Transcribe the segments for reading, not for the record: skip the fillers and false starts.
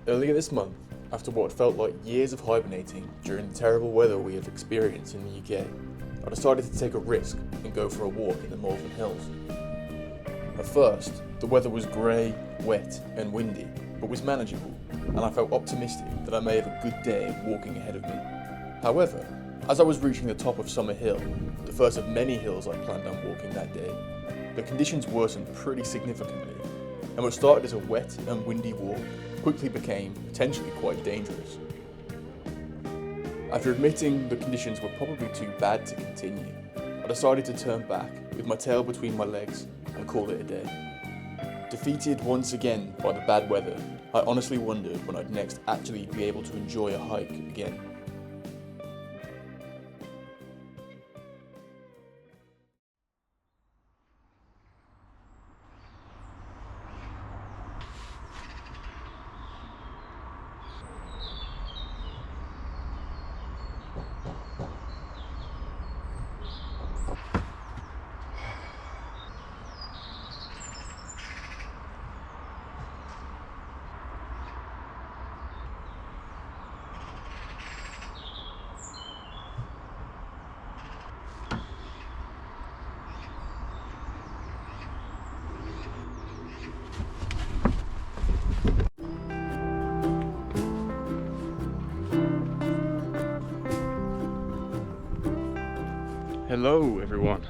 Earlier this month, after what felt like years of hibernating during the terrible weather we have experienced in the UK, I decided to take a risk and go for a walk in the Malvern Hills. At first, the weather was grey, wet and windy, but was manageable, and I felt optimistic that I may have a good day walking ahead of me. However, as I was reaching the top of Summer Hill, the first of many hills I planned on walking that day, the conditions worsened pretty significantly, and what started as a wet and windy walk quickly became potentially quite dangerous. After admitting the conditions were probably too bad to continue, I decided to turn back with my tail between my legs and call it a day. Defeated once again by the bad weather, I honestly wondered when I'd next actually be able to enjoy a hike again. Hello everyone,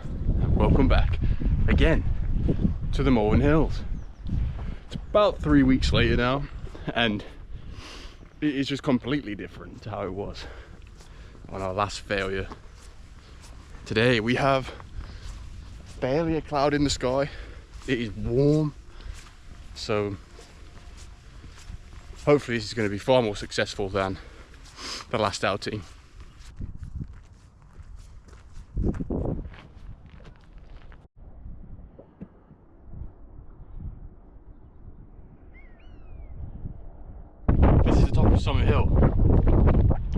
welcome back again to the Malvern Hills. It's about 3 weeks later now, and it is just completely different to how it was on our last failure. Today we have barely a cloud in the sky. It is warm, so hopefully this is going to be far more successful than the last outing. This is the top of Summer Hill,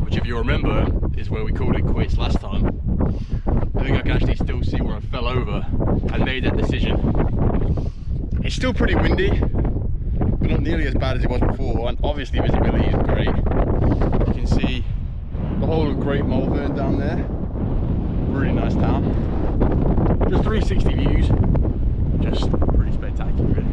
which, if you remember, is where we called it quits last time. I think I can actually still see where I fell over and made that decision. It's still pretty windy, but not nearly as bad as it was before, and obviously visibility is great. You can see the whole of Great Malvern down there. Really nice town. Just 360 views, just pretty spectacular really.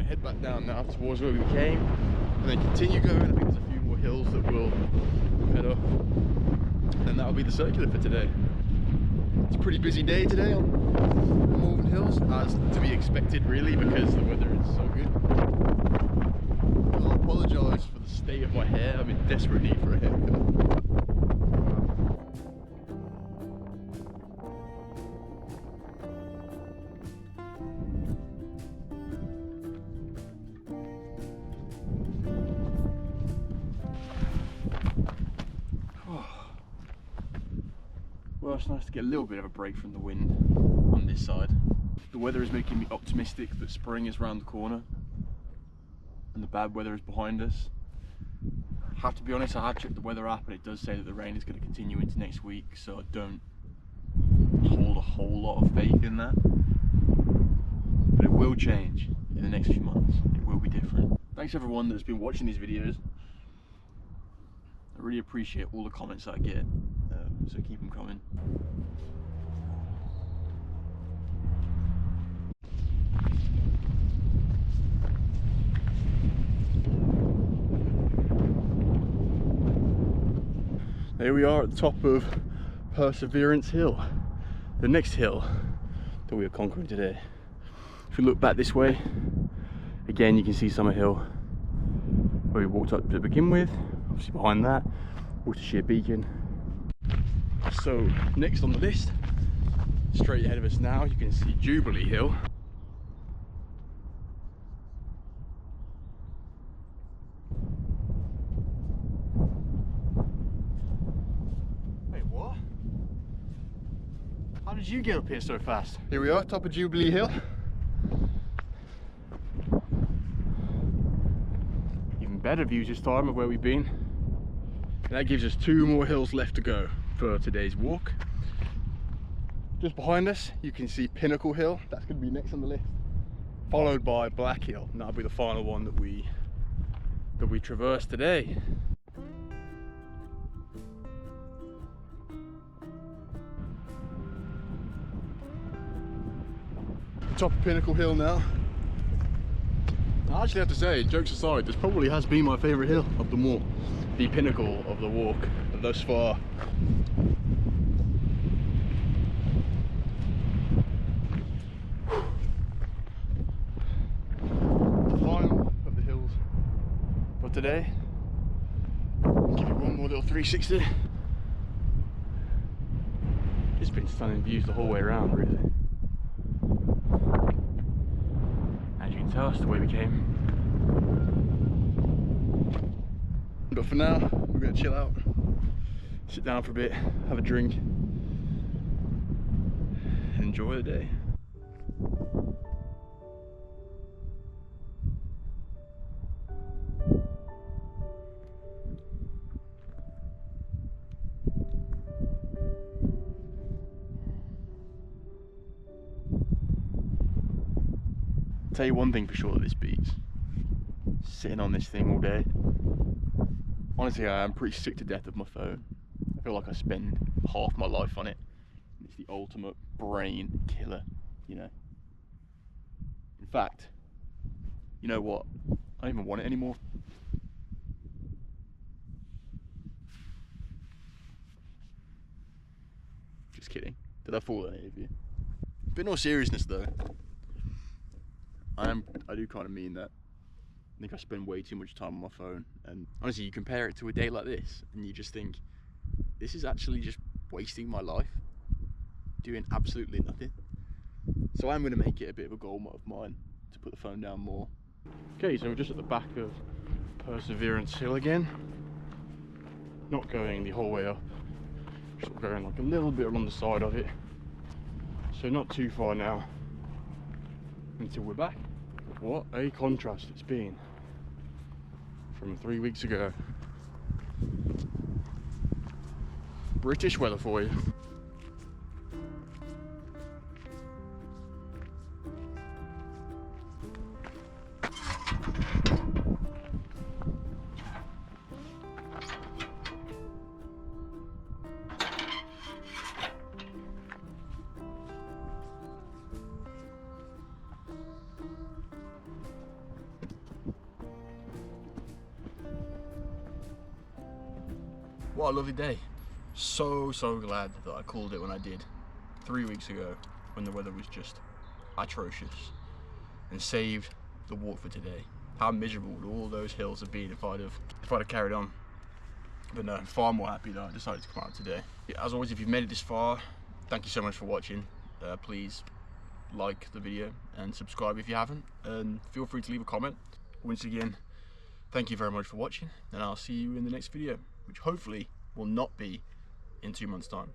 Head back down now towards where we came and then continue going. I think there's a few more hills that we'll head up, and that'll be the circular for today. It's a pretty busy day today on Malvern Hills, as to be expected really, because the weather is so good. I'll apologise for the state of my hair. I'm in desperate need for a haircut. Well, it's nice to get a little bit of a break from the wind on this side. The weather is making me optimistic that spring is around the corner and the bad weather is behind us. I have to be honest, I have checked the weather app and it does say that the rain is going to continue into next week, so I don't hold a whole lot of faith in that. But it will change in the next few months. It will be different. Thanks everyone that's been watching these videos. I really appreciate all the comments that I get, so keep them coming. Here we are at the top of Perseverance Hill, the next hill that we are conquering today. If we look back this way, again you can see Summer Hill, where we walked up to begin with. Obviously behind that, Worcestershire beacon. So next on the list, straight ahead of us now, you can see Jubilee Hill. did you get up here so fast? Here we are, top of Jubilee Hill. Even better views this time of where we've been. And that gives us 2 more hills left to go for today's walk. Just behind us, you can see Pinnacle Hill. That's going to be next on the list. Followed by Black Hill, and that'll be the final one that we traverse today. Top of Pinnacle Hill now. I actually have to say, jokes aside, this probably has been my favourite hill of them all. The pinnacle of the walk thus far. The final of the hills for today. Give you one more little 360. It's been stunning views the whole way around, really. As you can tell, that's the way we came. But for now, we're going to chill out, sit down for a bit, have a drink, and enjoy the day. Tell you one thing for sure that this beats. Sitting on this thing all day. Honestly, I am pretty sick to death of my phone. I feel like I spend half my life on it. It's the ultimate brain killer, you know. In fact, you know what? I don't even want it anymore. Just kidding. Did I fool any of you? Bit more seriousness though. I do kind of mean that. I think I spend way too much time on my phone, and honestly you compare it to a day like this and you just think, this is actually just wasting my life doing absolutely nothing. So I'm going to make it a bit of a goal of mine to put the phone down more. Okay, so we're just at the back of Perseverance Hill again. Not going the whole way up, just going like a little bit along the side of it. So not too far now until we're back. What a contrast it's been from 3 weeks ago. British weather for you. What a lovely day. So glad that I called it when I did 3 weeks ago when the weather was just atrocious, and saved the walk for today. How miserable would all those hills have been if I'd have carried on. But no, I'm far more happy that I decided to come out today. Yeah, as always, if you've made it this far, thank you so much for watching. Please like the video and subscribe if you haven't, and feel free to leave a comment. Once again, thank you very much for watching, and I'll see you in the next video, which hopefully will not be in 2 months' time.